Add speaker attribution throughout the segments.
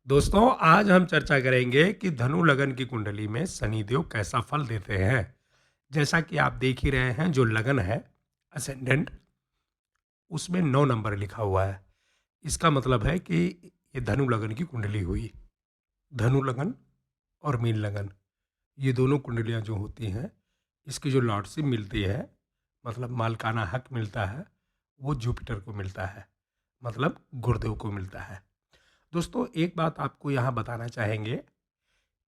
Speaker 1: दोस्तों, आज हम चर्चा करेंगे कि धनु लगन की कुंडली में शनिदेव कैसा फल देते हैं। जैसा कि आप देख ही रहे हैं, जो लगन है असेंडेंट, उसमें 9 नंबर लिखा हुआ है। इसका मतलब है कि ये धनु लगन की कुंडली हुई। धनु लगन और मीन लगन, ये दोनों कुंडलियां जो होती हैं, इसकी जो लॉर्डशिप मिलती है, मतलब मालकाना हक मिलता है, वो जुपिटर को मिलता है, मतलब गुरुदेव को मिलता है। दोस्तों, एक बात आपको यहाँ बताना चाहेंगे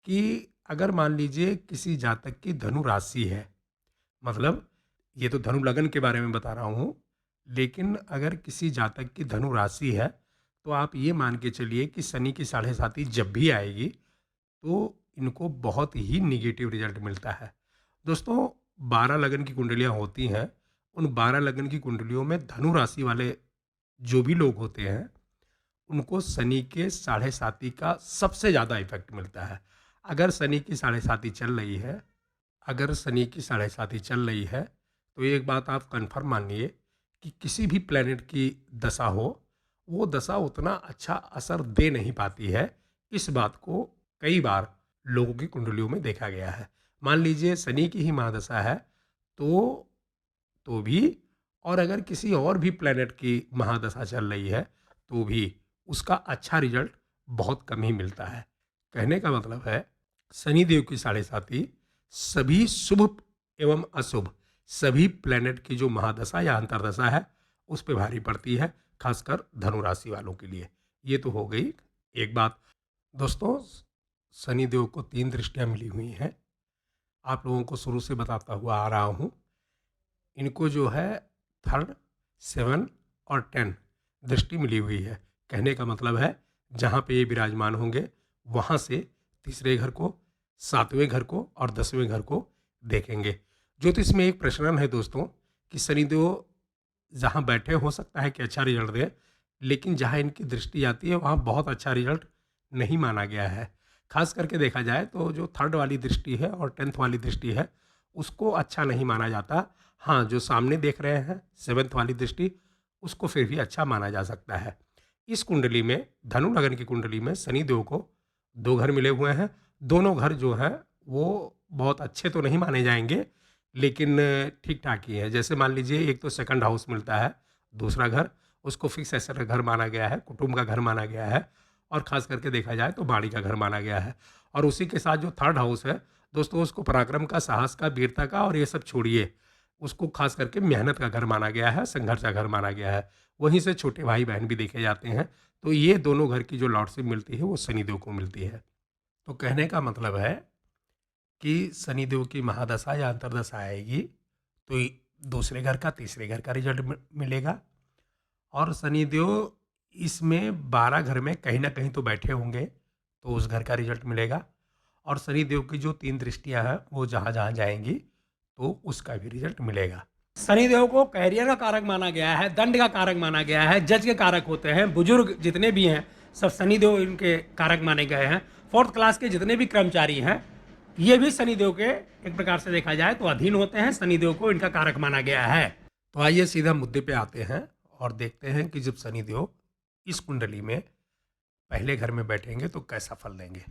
Speaker 1: कि अगर मान लीजिए किसी जातक की धनु राशि है, मतलब ये तो धनु लगन के बारे में बता रहा हूँ, लेकिन अगर किसी जातक की धनु राशि है, तो आप ये मान के चलिए कि शनि की साढ़े साती जब भी आएगी, तो इनको बहुत ही निगेटिव रिजल्ट मिलता है। दोस्तों, 12 लगन की कुंडलियाँ होती हैं, उन 12 लगन की कुंडलियों में धनु राशि वाले जो भी लोग होते हैं, उनको शनि के साढ़े साती का सबसे ज़्यादा इफेक्ट मिलता है। अगर शनि की साढ़े साती चल रही है अगर शनि की साढ़े साती चल रही है, तो एक बात आप कन्फर्म मानिए कि किसी भी प्लेनेट की दशा हो, वो दशा उतना अच्छा असर दे नहीं पाती है। इस बात को कई बार लोगों की कुंडलियों में देखा गया है। मान लीजिए शनि की ही महादशा है, तो भी, और अगर किसी और भी प्लेनेट की महादशा चल रही है, तो भी उसका अच्छा रिजल्ट बहुत कम ही मिलता है। कहने का मतलब है, शनिदेव की साढ़े साती सभी शुभ एवं अशुभ सभी प्लेनेट की जो महादशा या अंतरदशा है, उस पे भारी पड़ती है, खासकर धनु राशि वालों के लिए। ये तो हो गई एक बात। दोस्तों, शनिदेव को 3 दृष्टियां मिली हुई हैं। आप लोगों को शुरू से बताता हुआ आ रहा हूँ। इनको जो है थर्ड, 7 और 10 दृष्टि मिली हुई है। कहने का मतलब है, जहाँ पे ये विराजमान होंगे, वहाँ से तीसरे घर को, 7वें घर को और 10वें घर को देखेंगे। ज्योतिष में एक प्रचलन है दोस्तों, कि शनिदेव जहाँ बैठे हो सकता है कि अच्छा रिजल्ट दे, लेकिन जहाँ इनकी दृष्टि आती है, वहाँ बहुत अच्छा रिजल्ट नहीं माना गया है। खास करके देखा जाए तो जो थर्ड वाली दृष्टि है और 10th वाली दृष्टि है, उसको अच्छा नहीं माना जाता। हाँ, जो सामने देख रहे हैं 7th वाली दृष्टि, उसको फिर भी अच्छा माना जा सकता है। इस कुंडली में, धनु लगन की कुंडली में, शनिदेव को 2 घर मिले हुए हैं। दोनों घर जो हैं, वो बहुत अच्छे तो नहीं माने जाएंगे, लेकिन ठीक ठाक ही है। जैसे मान लीजिए, एक तो सेकंड हाउस मिलता है, दूसरा घर उसको फिक्स एसेट का घर माना गया है, कुटुंब का घर माना गया है, और खास करके देखा जाए तो बाड़ी का घर माना गया है। और उसी के साथ जो थर्ड हाउस है दोस्तों, उसको पराक्रम का, साहस का, वीरता का और ये सब छोड़िए, उसको खास करके मेहनत का घर माना गया है, संघर्ष का घर माना गया है। वहीं से छोटे भाई बहन भी देखे जाते हैं। तो ये दोनों घर की जो लॉर्डशिप मिलती है, वो शनिदेव को मिलती है। तो कहने का मतलब है कि शनिदेव की महादशा या अंतरदशा आएगी, तो दूसरे घर का, तीसरे घर का रिजल्ट मिलेगा। और शनिदेव इसमें 12 घर में कहीं ना कहीं तो बैठे होंगे, तो उस घर का रिजल्ट मिलेगा। और शनिदेव की जो 3 दृष्टियां हैं, वो जहाँ जहाँ जाएंगी, तो उसका भी रिजल्ट मिलेगा।
Speaker 2: शनिदेव को कैरियर का कारक माना गया है, दंड का कारक माना गया है, जज के कारक होते हैं, बुजुर्ग जितने भी हैं सब शनिदेव इनके कारक माने गए हैं। फोर्थ क्लास के जितने भी कर्मचारी हैं, ये भी शनिदेव के एक प्रकार से देखा जाए तो अधीन होते हैं। शनिदेव को इनका कारक माना गया है।
Speaker 1: तो आइए सीधा मुद्दे पे आते हैं और देखते हैं कि जब शनिदेव इस कुंडली में पहले घर में बैठेंगे तो कैसा फल देंगे।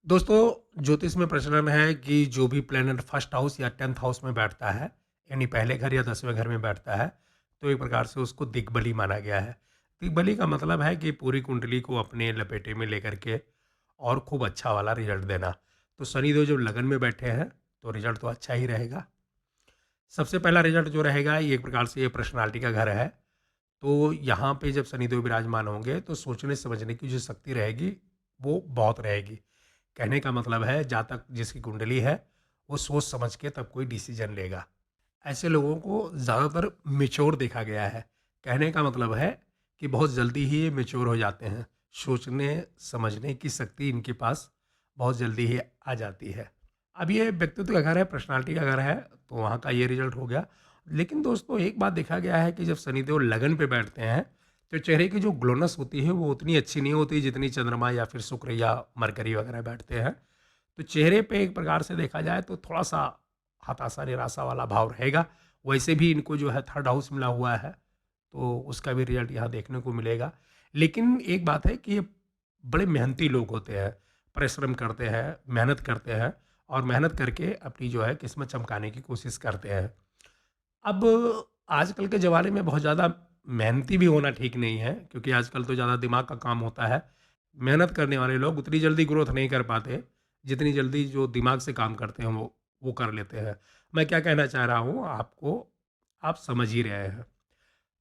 Speaker 1: दोस्तों, ज्योतिष में प्रचलन है कि जो भी प्लेनेट फर्स्ट हाउस या 10th हाउस में बैठता है, यानी पहले घर या 10वें घर में बैठता है, तो एक प्रकार से उसको दिग्बली माना गया है। दिग्बली का मतलब है कि पूरी कुंडली को अपने लपेटे में लेकर के और खूब अच्छा वाला रिजल्ट देना। तो शनिदेव जब लगन में बैठे हैं, तो रिजल्ट तो अच्छा ही रहेगा। सबसे पहला रिजल्ट जो रहेगा, ये एक प्रकार से ये पर्सनालिटी का घर है। तो यहाँ पे जब शनिदेव विराजमान होंगे, तो सोचने समझने की जो शक्ति रहेगी, वो बहुत रहेगी। कहने का मतलब है, जातक जिसकी कुंडली है, वो सोच समझ के तब कोई डिसीजन लेगा। ऐसे लोगों को ज़्यादातर मेच्योर देखा गया है। कहने का मतलब है कि बहुत जल्दी ही ये मेच्योर हो जाते हैं। सोचने समझने की शक्ति इनके पास बहुत जल्दी ही आ जाती है। अब ये व्यक्तित्व का घर है, पर्सनालिटी का घर है, तो वहाँ का ये रिजल्ट हो गया। लेकिन दोस्तों, एक बात देखा गया है कि जब शनिदेव लगन पे बैठते हैं, तो चेहरे की जो ग्लोनेस होती है, वो उतनी अच्छी नहीं होती जितनी चंद्रमा या फिर शुक्र या मरकरी वगैरह बैठते हैं। तो चेहरे पे एक प्रकार से देखा जाए तो थोड़ा सा हताशा, निराशा वाला भाव रहेगा। वैसे भी इनको जो है थर्ड हाउस मिला हुआ है, तो उसका भी रिजल्ट यहाँ देखने को मिलेगा। लेकिन एक बात है कि ये बड़े मेहनती लोग होते हैं, परिश्रम करते हैं, मेहनत करते हैं और मेहनत करके अपनी जो है किस्मत चमकाने की कोशिश करते हैं। अब आजकल के ज़माने में बहुत ज़्यादा मेहनती भी होना ठीक नहीं है, क्योंकि आजकल तो ज़्यादा दिमाग का काम होता है। मेहनत करने वाले लोग उतनी जल्दी ग्रोथ नहीं कर पाते, जितनी जल्दी जो दिमाग से काम करते हैं वो कर लेते हैं। मैं क्या कहना चाह रहा हूँ आपको, आप समझ ही रहे हैं।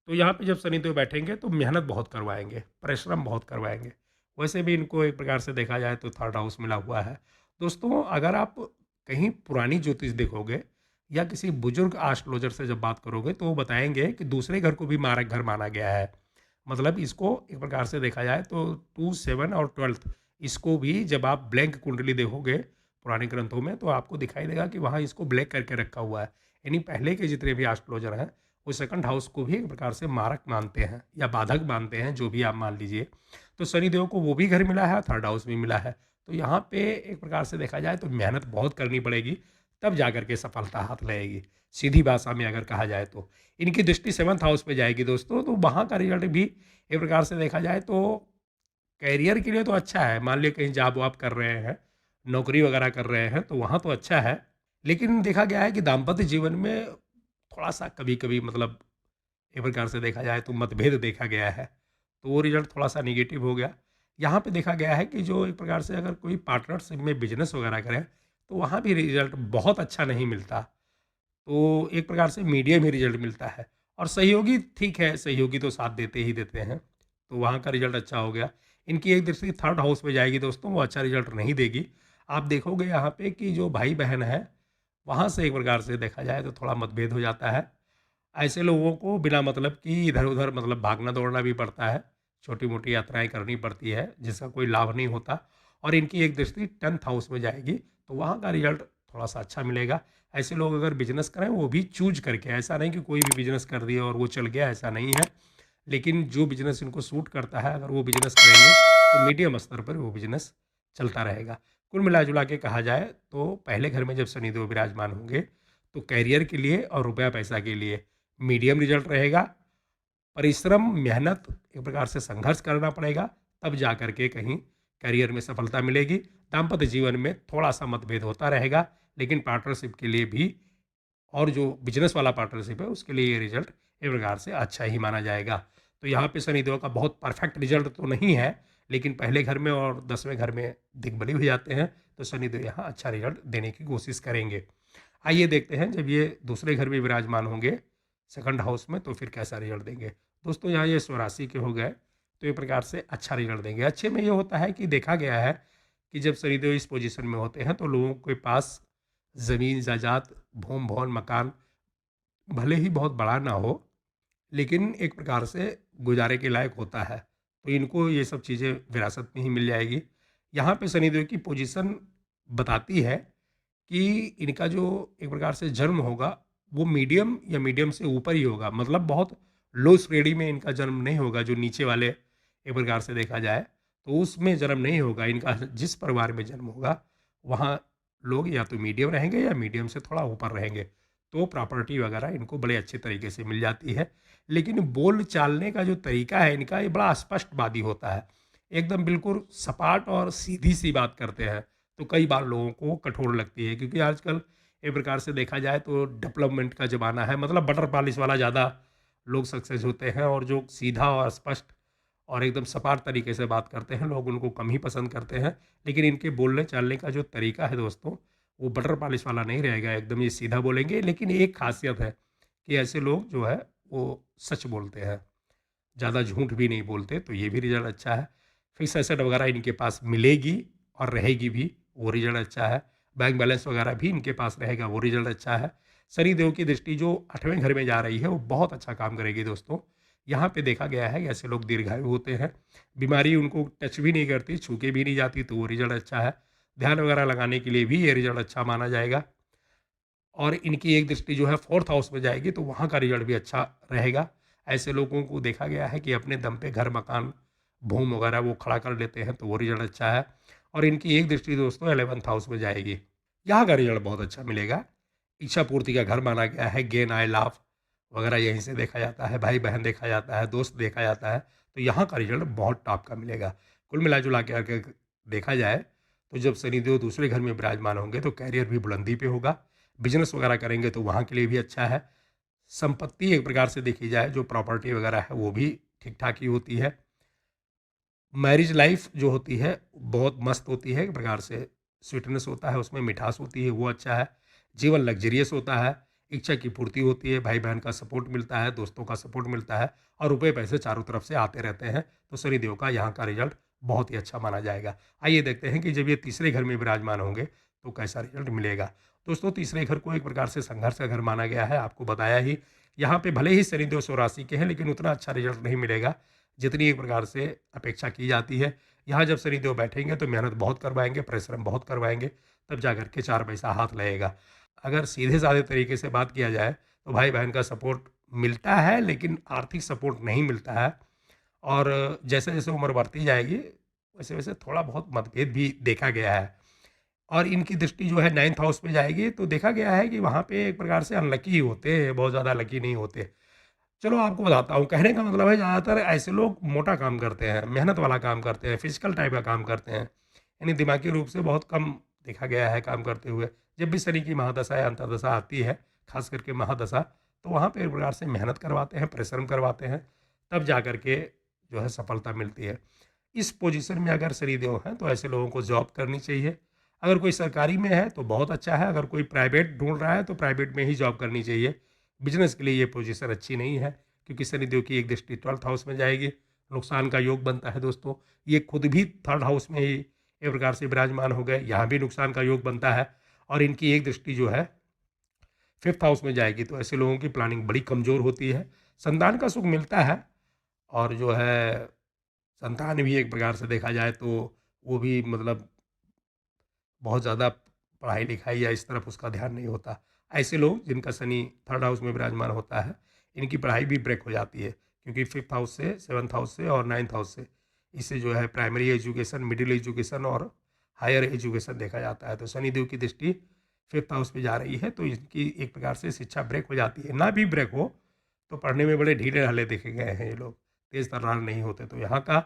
Speaker 1: तो यहाँ पे जब शनिदेव बैठेंगे तो मेहनत बहुत करवाएँगे, परिश्रम बहुत करवाएँगे। वैसे भी इनको एक प्रकार से देखा जाए तो थर्ड हाउस मिला हुआ है। दोस्तों, अगर आप कहीं पुरानी ज्योतिष देखोगे या किसी बुजुर्ग एस्ट्रोलॉजर से जब बात करोगे तो वो बताएँगे कि दूसरे घर को भी मारक घर माना गया है। मतलब इसको एक प्रकार से देखा जाए तो 2, 7 और 12th, इसको भी जब आप ब्लैंक कुंडली देखोगे पुराने ग्रंथों में तो आपको दिखाई देगा कि वहाँ इसको ब्लैक करके रखा हुआ है। यानी पहले के जितने भी एस्ट्रोलॉजर हैं वो सेकंड हाउस को भी एक प्रकार से मारक मानते हैं या बाधक मानते हैं, जो भी आप मान लीजिए। तो शनिदेव को वो भी घर मिला है, थर्ड हाउस भी मिला है। तो यहाँ पे एक प्रकार से देखा जाए तो मेहनत बहुत करनी पड़ेगी, तब जा कर के सफलता हाथ लगेगी। सीधी भाषा में अगर कहा जाए तो इनकी दृष्टि सेवन्थ हाउस पे जाएगी दोस्तों, तो वहाँ का रिजल्ट भी एक प्रकार से देखा जाए तो करियर के लिए तो अच्छा है। मान लीजिए कहीं जॉब वॉब कर रहे हैं, नौकरी वगैरह कर रहे हैं, तो वहाँ तो अच्छा है। लेकिन देखा गया है कि दाम्पत्य जीवन में थोड़ा-सा कभी-कभी मतलब एक प्रकार से देखा जाए तो मतभेद देखा गया है, तो वो रिज़ल्ट थोड़ा-सा नेगेटिव हो गया। यहाँ पे देखा गया है कि जो एक प्रकार से अगर कोई पार्टनरशिप में बिज़नेस वगैरह करें, तो वहाँ भी रिज़ल्ट बहुत अच्छा नहीं मिलता। तो एक प्रकार से मीडियम ही रिज़ल्ट मिलता है और सहयोगी ठीक है, सहयोगी तो साथ देते ही देते हैं, तो वहाँ का रिज़ल्ट अच्छा हो गया। इनकी एक दृष्टि थर्ड हाउस में जाएगी दोस्तों, वो अच्छा रिज़ल्ट नहीं देगी। आप देखोगे यहाँ पे कि जो भाई-बहन हैं, वहाँ से एक प्रकार से देखा जाए तो थोड़ा मतभेद हो जाता है। ऐसे लोगों को बिना मतलब कि इधर-उधर मतलब भागना-दौड़ना भी पड़ता है, छोटी-मोटी यात्राएँ करनी पड़ती है, जिसका कोई लाभ नहीं होता और इनकी एक दृष्टि 10th हाउस में जाएगी, तो वहाँ का रिज़ल्ट थोड़ा-सा अच्छा मिलेगा। ऐसे लोग अगर बिज़नेस करें, वो भी चूज़ करके, ऐसा नहीं कि कोई भी बिज़नेस कर दिया और वो चल गया, ऐसा नहीं है। लेकिन जो बिज़नेस इनको सूट करता है, अगर वो बिज़नेस करेंगे, तो मीडियम स्तर पर वो बिज़नेस चलता रहेगा। कुल मिला-जुला के कहा जाए, तो पहले घर में जब शनिदेव विराजमान होंगे, तो करियर के लिए और रुपया-पैसा के लिए मीडियम रिजल्ट रहेगा। परिश्रम, मेहनत, एक प्रकार से संघर्ष करना पड़ेगा, तब जा कर के कहीं करियर में सफलता मिलेगी। दाम्पत्य जीवन में थोड़ा-सा मतभेद होता रहेगा, लेकिन पार्टनरशिप के लिए भी और जो बिज़नेस वाला पार्टनरशिप है, उसके लिए ये रिज़ल्ट एक प्रकार से अच्छा ही माना जाएगा। तो यहाँ पे शनिदेव का बहुत परफेक्ट रिज़ल्ट तो नहीं है, लेकिन पहले घर में और 10वें घर में दिग्बली हो जाते हैं, तो शनिदेव यहाँ अच्छा रिज़ल्ट देने की कोशिश करेंगे। आइए देखते हैं जब ये दूसरे घर में विराजमान होंगे, सेकंड हाउस में, तो फिर कैसा रिज़ल्ट देंगे। दोस्तों, यहाँ ये स्वराशि के हो गए, तो एक प्रकार से अच्छा रिज़ल्ट देंगे। अच्छे में ये होता है कि देखा गया है कि जब शनिदेव इस पोज़ीशन में होते हैं, तो लोगों के पास ज़मीन जायदाद, भूम भवन, मकान भले ही बहुत बड़ा ना हो, लेकिन एक प्रकार से गुजारे के लायक होता है। तो इनको ये सब चीज़ें विरासत में ही मिल जाएगी। यहाँ पे शनिदेव की पोजीशन बताती है कि इनका जो एक प्रकार से जन्म होगा, वो मीडियम या मीडियम से ऊपर ही होगा। मतलब बहुत लो श्रेणी में इनका जन्म नहीं होगा, जो नीचे वाले एक प्रकार से देखा जाए, तो उसमें जन्म नहीं होगा। इनका जिस परिवार में जन्म होगा, वहाँ लोग या तो मीडियम रहेंगे या मीडियम से थोड़ा ऊपर रहेंगे। तो प्रॉपर्टी वगैरह इनको बड़े अच्छे तरीके से मिल जाती है। लेकिन बोल चालने का जो तरीका है इनका, ये बड़ा स्पष्टवादी होता है। एकदम बिल्कुल सपाट और सीधी-सी बात करते हैं। तो कई बार लोगों को कठोर लगती है, क्योंकि आजकल एक प्रकार से देखा जाए तो डेवलपमेंट का ज़माना है। मतलब बटर पॉलिश वाला ज़्यादा लोग सक्सेस होते हैं और जो सीधा और स्पष्ट और एकदम सपाट तरीके से बात करते हैं, लोग उनको कम ही पसंद करते हैं। लेकिन इनके बोलने चालने का जो तरीका है दोस्तों, वो बटर पॉलिश वाला नहीं रहेगा, एकदम ये सीधा बोलेंगे। लेकिन एक ख़ासियत है कि ऐसे लोग जो है वो सच बोलते हैं, ज़्यादा झूठ भी नहीं बोलते, तो ये भी रिज़ल्ट अच्छा है। फिक्स एसेट वगैरह इनके पास मिलेगी और रहेगी भी, वो रिज़ल्ट अच्छा है। बैंक बैलेंस वगैरह भी इनके पास रहेगा, वो रिज़ल्ट अच्छा है। शनिदेव की दृष्टि जो 8वें घर में जा रही है, वो बहुत अच्छा काम करेगी दोस्तों। यहाँ पे देखा गया है कि ऐसे लोग दीर्घायु होते हैं, बीमारी उनको टच भी नहीं करती, छू के भी नहीं जाती, तो वो रिज़ल्ट अच्छा है। ध्यान वगैरह लगाने के लिए भी ये रिज़ल्ट अच्छा माना जाएगा। और इनकी एक दृष्टि जो है 4th हाउस में जाएगी, तो वहाँ का रिज़ल्ट भी अच्छा रहेगा। ऐसे लोगों को देखा गया है कि अपने दम पे घर, मकान, भूमि वगैरह वो खड़ा कर लेते हैं, तो वो रिज़ल्ट अच्छा है। और इनकी एक दृष्टि दोस्तों 11th हाउस में जाएगी, यहाँ का रिज़ल्ट बहुत अच्छा मिलेगा। इच्छा पूर्ति का घर माना गया है, गेन, आय, लाभ वगैरह यहीं से देखा जाता है, भाई-बहन देखा जाता है, दोस्त देखा जाता है, तो यहाँ का रिज़ल्ट बहुत टॉप का मिलेगा। कुल मिला जुला के अगर देखा जाए तो जब शनिदेव दूसरे घर में विराजमान होंगे तो कैरियर भी बुलंदी पे होगा, बिजनेस वगैरह करेंगे तो वहाँ के लिए भी अच्छा है। संपत्ति एक प्रकार से देखी जाए, जो प्रॉपर्टी वगैरह है वो भी ठीक ठाक ही होती है। मैरिज लाइफ जो होती है बहुत मस्त होती है, एक प्रकार से स्वीटनेस होता है, उसमें मिठास होती है, वो अच्छा है। जीवन लग्जरियस होता है, इच्छा की पूर्ति होती है, भाई बहन का सपोर्ट मिलता है, दोस्तों का सपोर्ट मिलता है और रुपए पैसे चारों तरफ से आते रहते हैं। तो शनिदेव का यहाँ का रिजल्ट बहुत ही अच्छा माना जाएगा। आइए देखते हैं कि जब ये तीसरे घर में विराजमान होंगे तो कैसा रिजल्ट मिलेगा। दोस्तों, तीसरे घर को एक प्रकार से संघर्ष का घर माना गया है, आपको बताया ही। यहाँ पे भले ही शनिदेव स्वराशि के हैं लेकिन उतना अच्छा रिजल्ट नहीं मिलेगा जितनी एक प्रकार से अपेक्षा की जाती है। यहाँ जब शनिदेव बैठेंगे तो मेहनत बहुत करवाएंगे, परिश्रम बहुत करवाएंगे, तब जा कर के 4 पैसा हाथ लगेगा। अगर सीधे साधे तरीके से बात किया जाए तो भाई बहन का सपोर्ट मिलता है लेकिन आर्थिक सपोर्ट नहीं मिलता है। और जैसे जैसे उम्र बढ़ती जाएगी वैसे वैसे थोड़ा बहुत मतभेद भी देखा गया है। और इनकी दृष्टि जो है 9th हाउस में जाएगी तो देखा गया है कि वहाँ पे एक प्रकार से अनलकी ही होते हैं, बहुत ज़्यादा लकी नहीं होते। चलो आपको बताता हूँ, कहने का मतलब है ज़्यादातर ऐसे लोग मोटा काम करते हैं, मेहनत वाला काम करते हैं, फिजिकल टाइप का काम करते हैं, यानी दिमागी रूप से बहुत कम देखा गया है काम करते हुए। जब भी शनि की महादशा या अंतर्दशा आती है, खास करके महादशा, तो वहाँ पे एक प्रकार से मेहनत करवाते हैं, परिश्रम करवाते हैं, तब जा कर के जो है सफलता मिलती है। इस पोजीशन में अगर शनिदेव हैं तो ऐसे लोगों को जॉब करनी चाहिए। अगर कोई सरकारी में है तो बहुत अच्छा है, अगर कोई प्राइवेट ढूंढ रहा है तो प्राइवेट में ही जॉब करनी चाहिए। बिजनेस के लिए ये पोजीशन अच्छी नहीं है क्योंकि शनिदेव की एक दृष्टि 12th हाउस में जाएगी, नुकसान का योग बनता है दोस्तों। ये खुद भी 3rd हाउस में ही एक प्रकार से विराजमान हो गए, यहाँ भी नुकसान का योग बनता है और इनकी एक दृष्टि जो है 5th हाउस में जाएगी। तो ऐसे लोगों की प्लानिंग बड़ी कमज़ोर होती है। संतान का सुख मिलता है और जो है संतान भी एक प्रकार से देखा जाए तो वो भी मतलब बहुत ज़्यादा पढ़ाई लिखाई या इस तरफ उसका ध्यान नहीं होता। ऐसे लोग जिनका शनि 3rd हाउस में विराजमान होता है, इनकी पढ़ाई भी ब्रेक हो जाती है क्योंकि 5th हाउस से, 7th हाउस से और 9th हाउस से इससे जो है प्राइमरी एजुकेशन, मिडिल एजुकेशन और हायर एजुकेशन देखा जाता है। तो शनिदेव की दृष्टि 5th हाउस में जा रही है तो इनकी एक प्रकार से शिक्षा ब्रेक हो जाती है। ना भी ब्रेक हो तो पढ़ने में बड़े ढीले ढाले देखे गए हैं ये लोग, तेज़ तर्रार नहीं होते। तो यहाँ का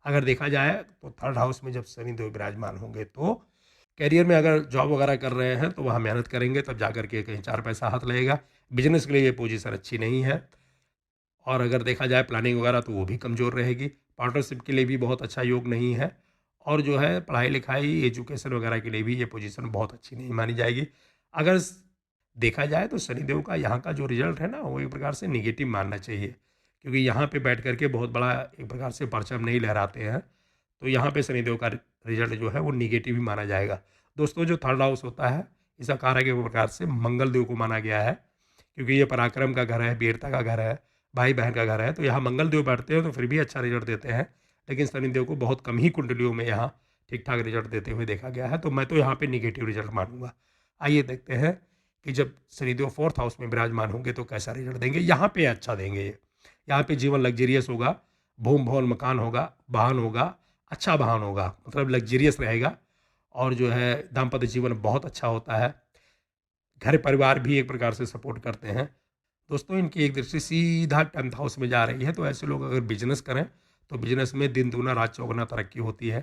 Speaker 1: अगर देखा जाए तो 3rd हाउस में जब शनिदेव विराजमान होंगे तो करियर में अगर जॉब वगैरह कर रहे हैं तो वहाँ मेहनत करेंगे तब जा कर के कहीं 4 पैसा हाथ लगेगा। बिजनेस के लिए ये पोजीशन अच्छी नहीं है और अगर देखा जाए प्लानिंग वगैरह तो वो भी कमज़ोर रहेगी। पार्टनरशिप के लिए भी बहुत अच्छा योग नहीं है और जो है पढ़ाई लिखाई, एजुकेशन वगैरह के लिए भी ये पोजीशन बहुत अच्छी नहीं मानी जाएगी। अगर देखा जाए तो शनिदेव का यहाँ का जो रिजल्ट है ना वो एक प्रकार से निगेटिव मानना चाहिए क्योंकि यहाँ पे बैठ करके बहुत बड़ा एक प्रकार से परचम नहीं लहराते हैं। तो यहाँ पे शनिदेव का रिजल्ट जो है वो निगेटिव ही माना जाएगा। दोस्तों, जो 3rd हाउस होता है इसका कारक एक प्रकार से मंगल देव को माना गया है क्योंकि ये पराक्रम का घर है, वीरता का घर है, भाई बहन का घर है। तो यहाँ मंगल देव बैठते हैं तो फिर भी अच्छा रिजल्ट देते हैं, लेकिन शनिदेव को बहुत कम ही कुंडलियों में यहाँ ठीक ठाक रिजल्ट देते हुए देखा गया है। तो मैं तो यहाँ पे निगेटिव रिजल्ट मानूंगा। आइए देखते हैं कि जब शनिदेव 4th हाउस में विराजमान होंगे तो कैसा रिजल्ट देंगे। यहाँ पे अच्छा देंगे ये, यहाँ पे जीवन लग्जरियस होगा, भूम भवन मकान होगा, वाहन होगा, अच्छा वाहन होगा, मतलब लग्जरियस रहेगा और जो है दाम्पत्य जीवन बहुत अच्छा होता है। घर परिवार भी एक प्रकार से सपोर्ट करते हैं। दोस्तों, इनकी एक दृष्टि सीधा 10th हाउस में जा रही है तो ऐसे लोग अगर बिजनेस करें तो बिजनेस में दिन दूना रात चौगुना तरक्की होती है।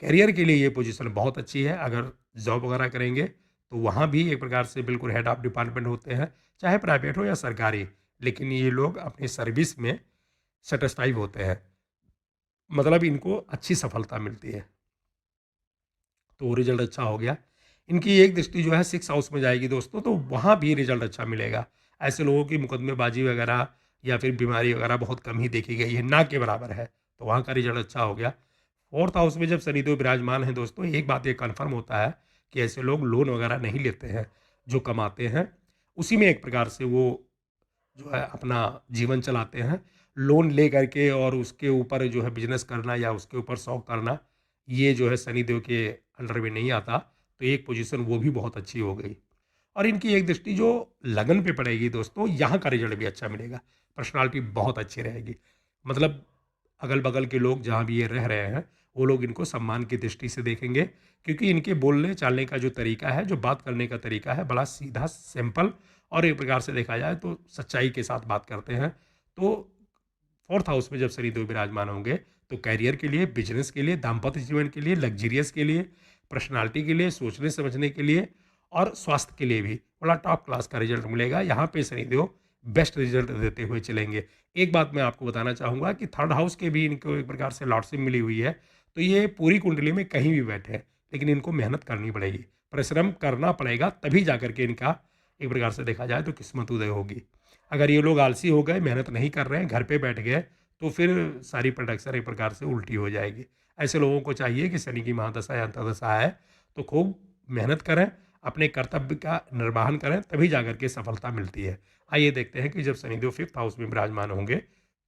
Speaker 1: करियर के लिए ये पोजीशन बहुत अच्छी है। अगर जॉब वगैरह करेंगे तो वहाँ भी एक प्रकार से बिल्कुल हेड ऑफ डिपार्टमेंट होते हैं, चाहे प्राइवेट हो या सरकारी, लेकिन ये लोग अपनी सर्विस में सेटिस्फाई होते हैं, मतलब इनको अच्छी सफलता मिलती है। तो रिजल्ट अच्छा हो गया। इनकी एक दृष्टि जो है 6th हाउस में जाएगी दोस्तों, तो वहाँ भी रिजल्ट अच्छा मिलेगा। ऐसे लोगों की मुकदमेबाजी वगैरह या फिर बीमारी वगैरह बहुत कम ही देखी गई है, ना के बराबर है, तो वहाँ का रिजल्ट अच्छा हो गया। 4th हाउस में जब शनिदेव विराजमान है दोस्तों, एक बात ये कन्फर्म होता है कि ऐसे लोग लोन वगैरह नहीं लेते हैं, जो कमाते हैं उसी में एक प्रकार से वो जो है अपना जीवन चलाते हैं। लोन ले करके और उसके ऊपर जो है बिजनेस करना या उसके ऊपर शौक करना, ये जो है शनिदेव के अंडर में नहीं आता। तो एक पोजीशन वो भी बहुत अच्छी हो गई और इनकी एक दृष्टि जो लगन पे पड़ेगी दोस्तों, यहाँ का रिजल्ट भी अच्छा मिलेगा। पर्सनालिटी बहुत अच्छी रहेगी, मतलब अगल बगल के लोग जहाँ भी ये रह रहे हैं वो लोग इनको सम्मान की दृष्टि से देखेंगे क्योंकि इनके बोलने चालने का जो तरीका है, जो बात करने का तरीका है, बड़ा सीधा सिंपल और एक प्रकार से देखा जाए तो सच्चाई के साथ बात करते हैं। तो 4th हाउस में जब शनिदेव विराजमान होंगे तो करियर के लिए, बिजनेस के लिए, दाम्पत्य जीवन के लिए, लग्जरियस के लिए, पर्सनालिटी के लिए, सोचने समझने के लिए और स्वास्थ्य के लिए भी बड़ा टॉप क्लास का रिजल्ट मिलेगा। यहाँ पे शनिदेव बेस्ट रिजल्ट देते हुए चलेंगे। एक बात मैं आपको बताना चाहूँगा कि थर्ड हाउस के भी इनको एक प्रकार से लॉर्डशिप मिली हुई है, तो ये पूरी कुंडली में कहीं भी बैठे हैं, लेकिन इनको मेहनत करनी पड़ेगी, परिश्रम करना पड़ेगा, तभी जा करके इनका एक प्रकार से देखा जाए तो किस्मत उदय होगी। अगर ये लोग आलसी हो गए, मेहनत नहीं कर रहे हैं, घर पे बैठ गए, तो फिर सारी प्रोडक्शन एक प्रकार से उल्टी हो जाएगी। ऐसे लोगों को चाहिए कि शनि की महादशा या अंतर्दशा है तो खूब मेहनत करें, अपने कर्तव्य का निर्वहन करें, तभी जाकर के सफलता मिलती है। आइए देखते हैं कि जब शनिदेव फिफ्थ हाउस में विराजमान होंगे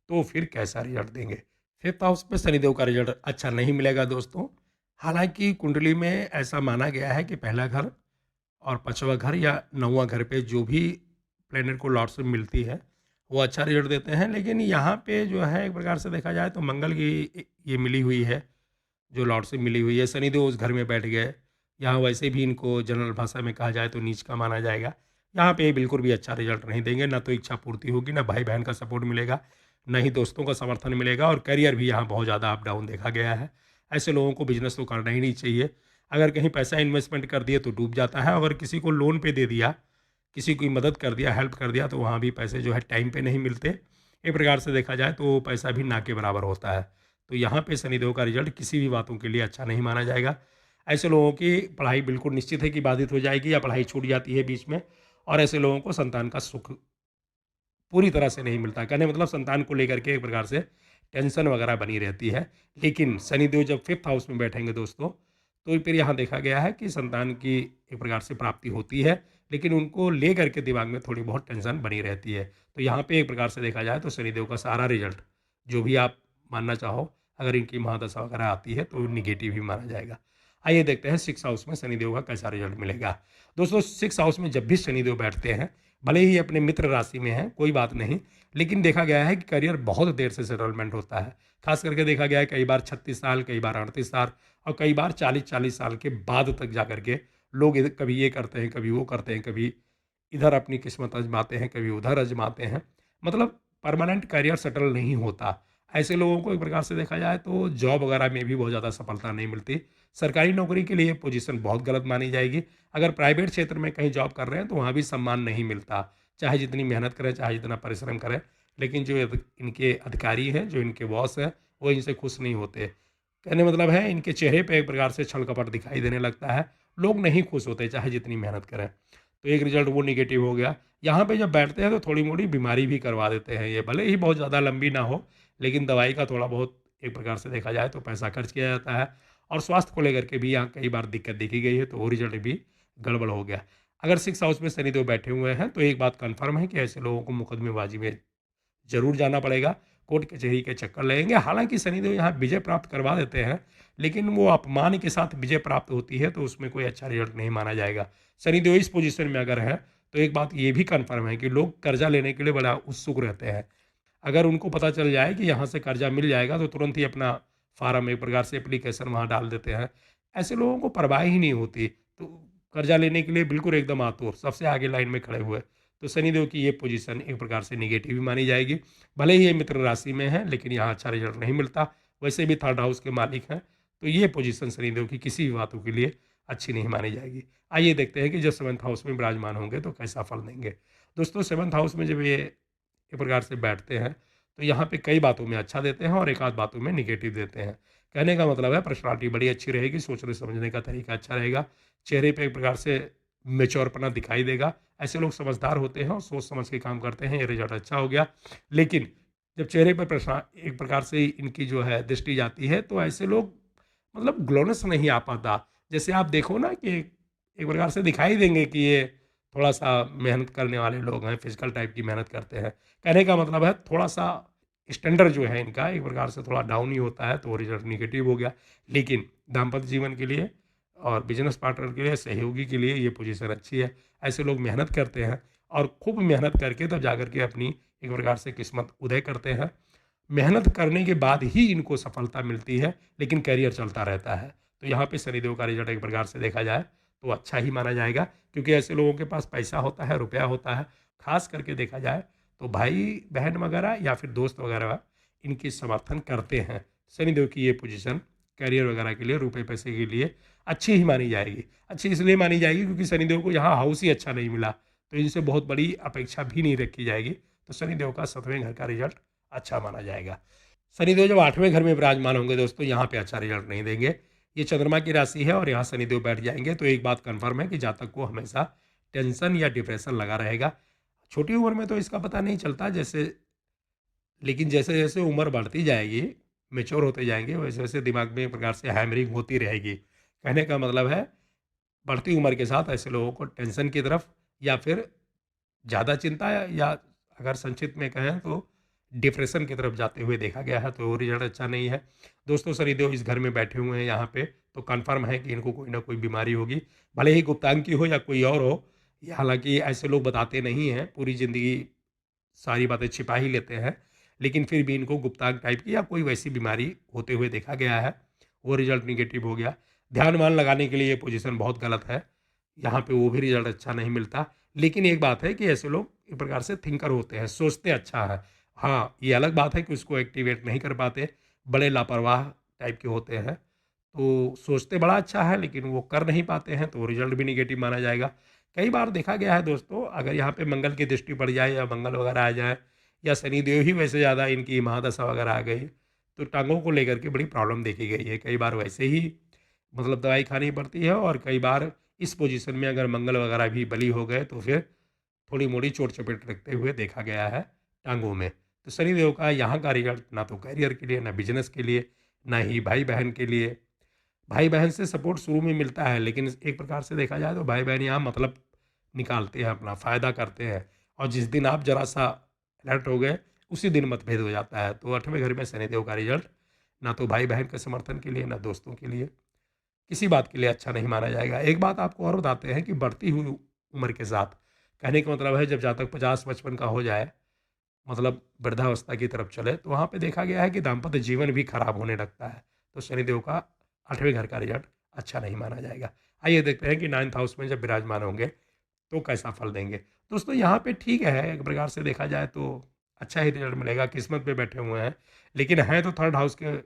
Speaker 1: तो फिर कैसा रिजल्ट देंगे। फिफ्थ हाउस में शनिदेव का रिजल्ट अच्छा नहीं मिलेगा दोस्तों। हालांकि कुंडली में ऐसा माना गया है कि पहला घर और पांचवा घर या नौवां घर पे जो भी प्लेनेट को लॉर्डशिप मिलती है वो अच्छा रिजल्ट देते हैं, लेकिन यहाँ पे जो है एक प्रकार से देखा जाए तो मंगल की ये मिली हुई है, जो लॉर्डशिप मिली हुई है, शनिदेव उस घर में बैठ गए। यहाँ वैसे भी इनको जनरल भाषा में कहा जाए तो नीच का माना जाएगा। यहाँ पे बिल्कुल भी अच्छा रिजल्ट नहीं देंगे, ना तो इच्छा पूर्ति होगी, ना भाई बहन का सपोर्ट मिलेगा, ना ही दोस्तों का समर्थन मिलेगा, और करियर भी यहाँ बहुत ज़्यादा अप डाउन देखा गया है। ऐसे लोगों को बिजनेस तो करना ही नहीं चाहिए। अगर कहीं पैसा इन्वेस्टमेंट कर दिए तो डूब जाता है, अगर किसी को लोन पे दे दिया, किसी की मदद कर दिया, हेल्प कर दिया, तो वहाँ भी पैसे जो है टाइम पे नहीं मिलते। एक प्रकार से देखा जाए तो पैसा भी ना के बराबर होता है। तो यहाँ पे शनिदेव का रिजल्ट किसी भी बातों के लिए अच्छा नहीं माना जाएगा। ऐसे लोगों की पढ़ाई बिल्कुल निश्चित है कि बाधित हो जाएगी या पढ़ाई छूट जाती है बीच में, और ऐसे लोगों को संतान का सुख पूरी तरह से नहीं मिलता। कहने मतलब संतान को लेकर के एक प्रकार से टेंशन वगैरह बनी रहती है। लेकिन शनिदेव जब फिफ्थ हाउस में बैठेंगे दोस्तों, तो फिर यहाँ देखा गया है कि संतान की एक प्रकार से प्राप्ति होती है, लेकिन उनको ले करके दिमाग में थोड़ी बहुत टेंशन बनी रहती है। तो यहाँ पे एक प्रकार से देखा जाए तो शनिदेव का सारा रिजल्ट जो भी आप मानना चाहो, अगर इनकी महादशा वगैरह आती है तो निगेटिव ही माना जाएगा। आइए देखते हैं सिक्स हाउस में शनिदेव का कैसा रिजल्ट मिलेगा। दोस्तों सिक्स हाउस में जब भी शनिदेव बैठते हैं, भले ही अपने मित्र राशि में है कोई बात नहीं, लेकिन देखा गया है कि करियर बहुत देर से सेटलमेंट होता है। खास करके देखा गया है कई बार 36 साल, कई बार 38 साल, और कई बार 40-40 साल के बाद तक जा करके लोग कभी ये करते हैं, कभी वो करते हैं, कभी इधर अपनी किस्मत आजमाते हैं, कभी उधर आजमाते हैं, मतलब परमानेंट करियर सेटल नहीं होता। ऐसे लोगों को एक प्रकार से देखा जाए तो जॉब वगैरह में भी बहुत ज़्यादा सफलता नहीं मिलती। सरकारी नौकरी के लिए पोजीशन बहुत गलत मानी जाएगी। अगर प्राइवेट क्षेत्र में कहीं जॉब कर रहे हैं तो वहाँ भी सम्मान नहीं मिलता, चाहे जितनी मेहनत करें, चाहे जितना परिश्रम करें, लेकिन जो इनके अधिकारी हैं, जो इनके बॉस हैं, वो इनसे खुश नहीं होते। कहने मतलब है इनके चेहरे पे एक प्रकार से छल कपट दिखाई देने लगता है, लोग नहीं खुश होते चाहे जितनी मेहनत करें। तो एक रिजल्ट वो निगेटिव हो गया। यहाँ पे जब बैठते हैं तो थोड़ी मोड़ी बीमारी भी करवा देते हैं, ये भले ही बहुत ज़्यादा लंबी ना हो, लेकिन दवाई का थोड़ा बहुत एक प्रकार से देखा जाए तो पैसा खर्च किया जाता है, और स्वास्थ्य को लेकर के भी यहाँ कई बार दिक्कत देखी गई है, तो वो रिजल्ट भी गड़बड़ हो गया। अगर सिक्स हाउस में शनिदेव बैठे हुए हैं तो एक बात कन्फर्म है कि ऐसे लोगों को मुकदमेबाजी में ज़रूर जाना पड़ेगा, कोर्ट कचहरी के चक्कर लगेंगे। हालांकि शनिदेव यहाँ विजय प्राप्त करवा देते हैं, लेकिन वो अपमान के साथ विजय प्राप्त होती है तो उसमें कोई अच्छा रिजल्ट नहीं माना जाएगा। शनिदेव इस पोजीशन में अगर है तो एक बात ये भी कन्फर्म है कि लोग कर्जा लेने के लिए बड़ा उत्सुक रहते हैं। अगर उनको पता चल जाए कि यहाँ से कर्जा मिल जाएगा तो तुरंत ही अपना फार्म एक प्रकार से एप्लीकेशन वहाँ डाल देते हैं। ऐसे लोगों को परवाह ही नहीं होती, तो कर्जा लेने के लिए बिल्कुल एकदम आतुर, सबसे आगे लाइन में खड़े हुए। तो शनिदेव की ये पोजीशन एक प्रकार से निगेटिव भी मानी जाएगी। भले ही ये मित्र राशि में है, लेकिन यहाँ अच्छा रिजल्ट नहीं मिलता। वैसे भी थर्ड हाउस के मालिक हैं, तो ये पोजीशन शनिदेव की किसी भी बातों के लिए अच्छी नहीं मानी जाएगी। आइए देखते हैं कि जब सेवन्थ हाउस में विराजमान होंगे तो कैसा फल देंगे। दोस्तों सेवन्थ हाउस में जब ये एक प्रकार से बैठते हैं तो यहाँ पे कई बातों में अच्छा देते हैं और एक आध बातों में निगेटिव देते हैं। कहने का मतलब है पर्सनालिटी बड़ी अच्छी रहेगी, सोचने समझने का तरीका अच्छा रहेगा, चेहरे पे एक प्रकार से मेच्योरपना दिखाई देगा। ऐसे लोग समझदार होते हैं और सोच समझ के काम करते हैं, ये रिजल्ट अच्छा हो गया। लेकिन जब चेहरे पर एक प्रकार से इनकी जो है दृष्टि जाती है तो ऐसे लोग मतलब ग्लोनेस नहीं आ पाता। जैसे आप देखो ना कि एक प्रकार से दिखाई देंगे कि ये थोड़ा सा मेहनत करने वाले लोग हैं, फिजिकल टाइप की मेहनत करते हैं। कहने का मतलब है थोड़ा सा स्टैंडर्ड जो है इनका एक प्रकार से थोड़ा डाउन ही होता है, तो रिजल्ट निगेटिव हो गया। लेकिन दाम्पत्य जीवन के लिए और बिजनेस पार्टनर के लिए, सहयोगी के लिए ये पोजीशन अच्छी है। ऐसे लोग मेहनत करते हैं और खूब मेहनत करके तब जाकर के अपनी एक प्रकार से किस्मत उदय करते हैं। मेहनत करने के बाद ही इनको सफलता मिलती है, लेकिन करियर चलता रहता है। तो यहाँ पे शनिदेव का रिजल्ट एक प्रकार से देखा जाए तो अच्छा ही माना जाएगा, क्योंकि ऐसे लोगों के पास पैसा होता है, रुपया होता है। खास करके देखा जाए तो भाई बहन वगैरह या फिर दोस्त वगैरह इनकी समर्थन करते हैं। शनिदेव की ये पोजीशन कैरियर वगैरह के लिए, रुपए पैसे के लिए अच्छी ही मानी जाएगी। अच्छी इसलिए मानी जाएगी क्योंकि शनिदेव को यहाँ हाउस ही अच्छा नहीं मिला, तो इनसे बहुत बड़ी अपेक्षा भी नहीं रखी जाएगी। तो शनिदेव का 7वें घर का रिजल्ट अच्छा माना जाएगा। शनिदेव जब 8वें घर में विराजमान होंगे दोस्तों, यहाँ पे अच्छा रिजल्ट नहीं देंगे। ये चंद्रमा की राशि है और यहाँ शनिदेव बैठ जाएंगे, तो एक बात कन्फर्म है कि जातक को हमेशा टेंशन या डिप्रेशन लगा रहेगा। छोटी उम्र में तो इसका पता नहीं चलता, लेकिन जैसे जैसे उम्र बढ़ती जाएगी, मेच्योर होते जाएंगे, वैसे वैसे दिमाग में एक प्रकार से हैमरिंग होती रहेगी। कहने का मतलब है, बढ़ती उम्र के साथ ऐसे लोगों को टेंशन की तरफ या फिर ज़्यादा चिंता या अगर संक्षिप्त में कहें तो डिप्रेशन की तरफ जाते हुए देखा गया है, तो रिजल्ट अच्छा नहीं है। दोस्तों शनिदेव इस घर में बैठे हुए हैं यहाँ पे, तो कन्फर्म है कि इनको कोई ना कोई बीमारी होगी, भले ही गुप्तांग की हो या कोई और हो। ये हालांकि ऐसे लोग बताते नहीं हैं, पूरी ज़िंदगी सारी बातें छिपा ही लेते हैं, लेकिन फिर भी इनको गुप्तांग टाइप की या कोई वैसी बीमारी होते हुए देखा गया है। वो रिजल्ट निगेटिव हो गया। ध्यान मान लगाने के लिए ये पोजीशन बहुत गलत है, यहाँ पे वो भी रिजल्ट अच्छा नहीं मिलता। लेकिन एक बात है कि ऐसे लोग एक प्रकार से थिंकर होते हैं, सोचते अच्छा है। हाँ, ये अलग बात है कि उसको एक्टिवेट नहीं कर पाते, बड़े लापरवाह टाइप के होते हैं। तो सोचते बड़ा अच्छा है लेकिन वो कर नहीं पाते हैं, तो रिजल्ट भी निगेटिव माना जाएगा। कई बार देखा गया है दोस्तों, अगर यहाँ पे मंगल की दृष्टि पड़ जाए या मंगल वगैरह आ जाए या शनिदेव ही वैसे ज़्यादा इनकी महादशा वगैरह आ गई, तो टांगों को लेकर के बड़ी प्रॉब्लम देखी गई है। कई बार वैसे ही मतलब दवाई खानी पड़ती है, और कई बार इस पोजीशन में अगर मंगल वगैरह भी बली हो गए तो फिर थोड़ी मोड़ी चोट चपेट रखते हुए देखा गया है टांगों में। तो शनिदेव का यहाँ का रिजल्ट ना तो करियर के लिए, ना बिजनेस के लिए, ना ही भाई बहन के लिए। भाई बहन से सपोर्ट शुरू में मिलता है, लेकिन एक प्रकार से देखा जाए तो भाई बहन यहाँ मतलब निकालते हैं, अपना फ़ायदा करते हैं, और जिस दिन आप जरा सा अलर्ट हो गए उसी दिन मतभेद हो जाता है। तो 8वें घर में शनिदेव का रिजल्ट ना तो भाई बहन के समर्थन के लिए, ना दोस्तों के लिए, किसी बात के लिए अच्छा नहीं माना जाएगा। एक बात आपको और बताते हैं कि बढ़ती हुई उम्र के साथ, कहने का मतलब है जब जातक 50-55 का हो जाए, मतलब वृद्धावस्था की तरफ चले, तो वहाँ पे देखा गया है कि दाम्पत्य जीवन भी खराब होने लगता है। तो शनिदेव का 8वें घर का रिजल्ट अच्छा नहीं माना जाएगा। आइए देखते हैं कि 9th हाउस में जब विराजमान होंगे तो कैसा फल देंगे। दोस्तों यहाँ पे ठीक है, एक प्रकार से देखा जाए तो अच्छा ही रिजल्ट मिलेगा, किस्मत पे बैठे हुए हैं। लेकिन हैं तो 3rd हाउस के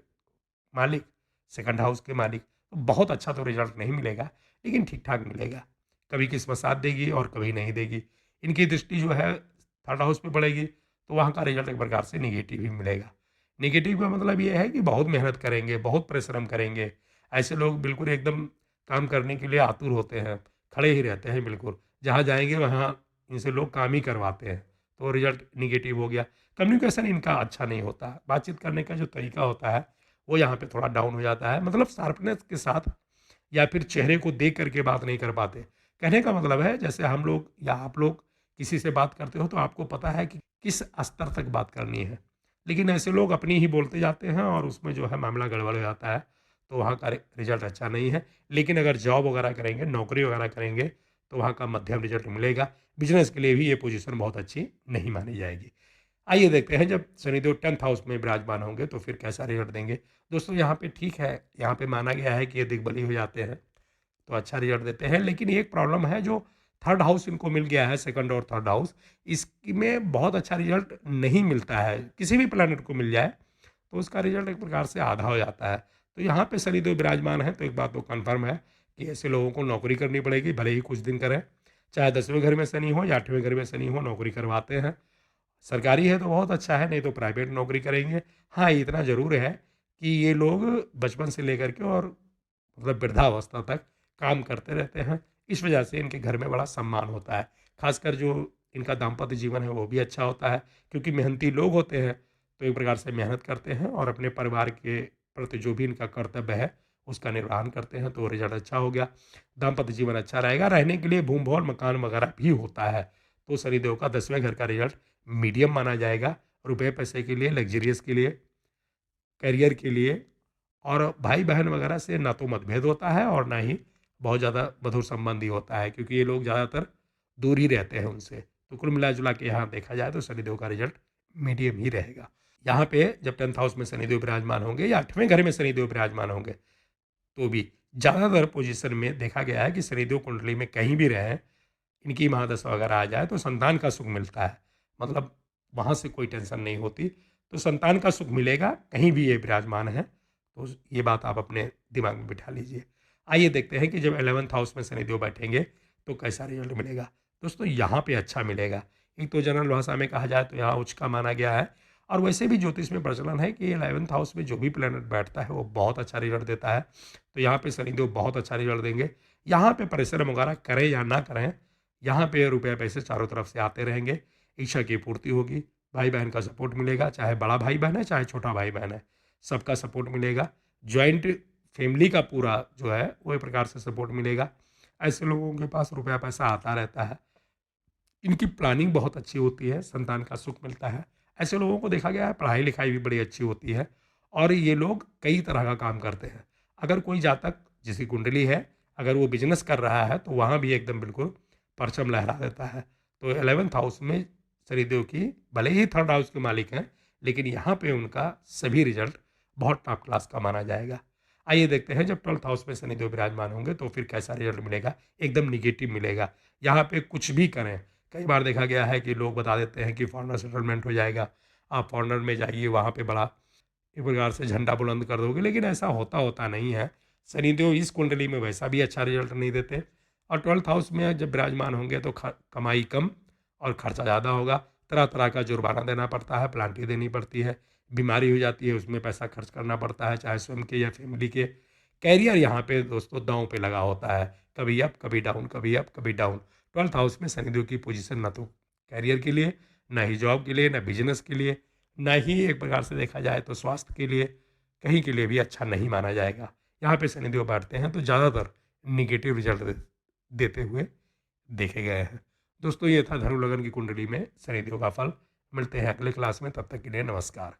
Speaker 1: मालिक, 2nd हाउस के मालिक, तो बहुत अच्छा तो रिजल्ट नहीं मिलेगा, लेकिन ठीक ठाक मिलेगा। कभी किस्मत साथ देगी और कभी नहीं देगी। इनकी दृष्टि जो है 3rd हाउस पे पड़ेगी, तो वहाँ का रिजल्ट एक प्रकार से निगेटिव ही मिलेगा। निगेटिव का मतलब ये है कि बहुत मेहनत करेंगे, बहुत परिश्रम करेंगे। ऐसे लोग बिल्कुल एकदम काम करने के लिए आतुर होते हैं, खड़े ही रहते हैं बिल्कुल। जहाँ जाएँगे वहाँ इनसे लोग काम ही करवाते हैं, तो रिजल्ट निगेटिव हो गया। कम्युनिकेशन इनका अच्छा नहीं होता, बातचीत करने का जो तरीका होता है वो यहाँ पे थोड़ा डाउन हो जाता है, मतलब शार्पनेस के साथ या फिर चेहरे को देख करके बात नहीं कर पाते। कहने का मतलब है जैसे हम लोग या आप लोग किसी से बात करते हो तो आपको पता है कि किस स्तर तक बात करनी है, लेकिन ऐसे लोग अपनी ही बोलते जाते हैं और उसमें जो है मामला गड़बड़ हो जाता है, तो वहाँ का रिजल्ट अच्छा नहीं है। लेकिन अगर जॉब वगैरह करेंगे, नौकरी वगैरह करेंगे, तो वहाँ का मध्यम रिजल्ट मिलेगा। बिजनेस के लिए भी ये पोजीशन बहुत अच्छी नहीं मानी जाएगी। आइए देखते हैं जब शनिदेव 10th हाउस में विराजमान होंगे तो फिर कैसा रिजल्ट देंगे। दोस्तों यहाँ पे ठीक है, यहाँ पे माना गया है कि ये दिग्बली हो जाते हैं तो अच्छा रिजल्ट देते हैं, लेकिन एक प्रॉब्लम है, जो 3rd हाउस इनको मिल गया है, 2nd और 3rd हाउस, इसमें बहुत अच्छा रिजल्ट नहीं मिलता है। किसी भी प्लैनेट को मिल जाए तो उसका रिजल्ट एक प्रकार से आधा हो जाता है। तो यहाँ पे शनिदेव विराजमान है, तो एक बात तो कन्फर्म है कि ऐसे लोगों को नौकरी करनी पड़ेगी, भले ही कुछ दिन करें। चाहे 10वें घर में शनि हो या 8वें घर में शनि हो, नौकरी करवाते हैं। सरकारी है तो बहुत अच्छा है, नहीं तो प्राइवेट नौकरी करेंगे। हाँ, इतना ज़रूर है कि ये लोग बचपन से लेकर के और मतलब वृद्धावस्था तक काम करते रहते हैं। इस वजह से इनके घर में बड़ा सम्मान होता है। खासकर जो इनका दाम्पत्य जीवन है वो भी अच्छा होता है, क्योंकि मेहनती लोग होते हैं, तो एक प्रकार से मेहनत करते हैं और अपने परिवार के प्रति जो भी इनका कर्तव्य है उसका निर्वहन करते हैं, तो रिजल्ट अच्छा हो गया। दाम्पत्य जीवन अच्छा रहेगा, रहने के लिए भूम भवन मकान वगैरह भी होता है। तो शनिदेव का 10वें घर का रिजल्ट मीडियम माना जाएगा, रुपए पैसे के लिए, लग्जरियस के लिए, करियर के लिए, और भाई बहन वगैरह से ना तो मतभेद होता है और ना ही बहुत ज़्यादा मधुर संबंध ही होता है, क्योंकि ये लोग ज़्यादातर दूर ही रहते हैं उनसे। तो कुल मिला जुला के यहाँ देखा जाए तो शनिदेव का रिजल्ट मीडियम ही रहेगा। यहाँ पे जब 10th हाउस में शनिदेव विराजमान होंगे या 8वें घर में शनिदेव विराजमान होंगे, तो भी ज़्यादातर पोजीशन में देखा गया है कि शनिदेव कुंडली में कहीं भी रहें, इनकी महादशा वगैरह आ जाए तो संतान का सुख मिलता है, मतलब वहाँ से कोई टेंशन नहीं होती। तो संतान का सुख मिलेगा, कहीं भी ये विराजमान है। तो ये बात आप अपने दिमाग में बिठा लीजिए। आइए देखते हैं कि जब 11th हाउस में शनिदेव बैठेंगे तो कैसा रिजल्ट मिलेगा। दोस्तों यहाँ पे अच्छा मिलेगा। एक तो जनरल भाषा में कहा जाए तो यहाँ उच्च का माना गया है, और वैसे भी ज्योतिष में प्रचलन है कि 11th हाउस में जो भी प्लैनेट बैठता है वो बहुत अच्छा रिजल्ट देता है। तो यहाँ पे शनिदेव बहुत अच्छा रिजल्ट देंगे। यहाँ पे परिश्रम वगैरह करें या ना करें, यहाँ पे रुपये पैसे चारों तरफ से आते रहेंगे, इच्छा की पूर्ति होगी, भाई बहन का सपोर्ट मिलेगा, चाहे बड़ा भाई बहन है चाहे छोटा भाई बहन है, सबका सपोर्ट मिलेगा। ज्वाइंट फैमिली का पूरा जो है वो एक प्रकार से सपोर्ट मिलेगा। ऐसे लोगों के पास रुपया पैसा आता रहता है, इनकी प्लानिंग बहुत अच्छी होती है, संतान का सुख मिलता है। ऐसे लोगों को देखा गया है पढ़ाई लिखाई भी बड़ी अच्छी होती है, और ये लोग कई तरह का काम करते हैं। अगर कोई जातक जिसकी कुंडली है, अगर वो बिजनेस कर रहा है तो वहाँ भी एकदम बिल्कुल परचम लहरा देता है। तो 11th हाउस में शनिदेव की, भले ही 3rd हाउस के मालिक हैं, लेकिन यहाँ पे उनका सभी रिजल्ट बहुत टॉप क्लास का माना जाएगा। आइए देखते हैं जब 12th हाउस में शनिदेव विराजमान होंगे तो फिर कैसा रिजल्ट मिलेगा। एकदम निगेटिव मिलेगा। यहाँ पे कुछ भी करें, कई बार देखा गया है कि लोग बता देते हैं कि फॉरेनर सेटलमेंट हो जाएगा, आप फॉरेनर में जाइए, वहाँ पे बड़ा एक प्रकार से झंडा बुलंद कर दोगे, लेकिन ऐसा होता नहीं है। शनिदेव इस कुंडली में वैसा भी अच्छा रिजल्ट नहीं देते, और 12th हाउस में जब विराजमान होंगे तो कमाई कम और खर्चा ज़्यादा होगा। तरह तरह का जुर्माना देना पड़ता है, प्लांटी देनी पड़ती है, बीमारी हो जाती है उसमें पैसा खर्च करना पड़ता है, चाहे स्वयं के या फैमिली के। कैरियर यहाँ पे दोस्तों दांव पे लगा होता है, कभी अप कभी डाउन, कभी अप कभी डाउन। 12th हाउस में शनिदेव की पोजीशन ना तो कैरियर के लिए, ना ही जॉब के लिए, ना बिजनेस के लिए, ना ही एक प्रकार से देखा जाए तो स्वास्थ्य के लिए, कहीं के लिए भी अच्छा नहीं माना जाएगा। यहाँ पे शनिदेव बैठते हैं तो ज़्यादातर निगेटिव रिजल्ट देते हुए देखे गए हैं। दोस्तों ये था धनु लगन की कुंडली में शनिदेव का फल। मिलते हैं अगले क्लास में, तब तक के लिए नमस्कार।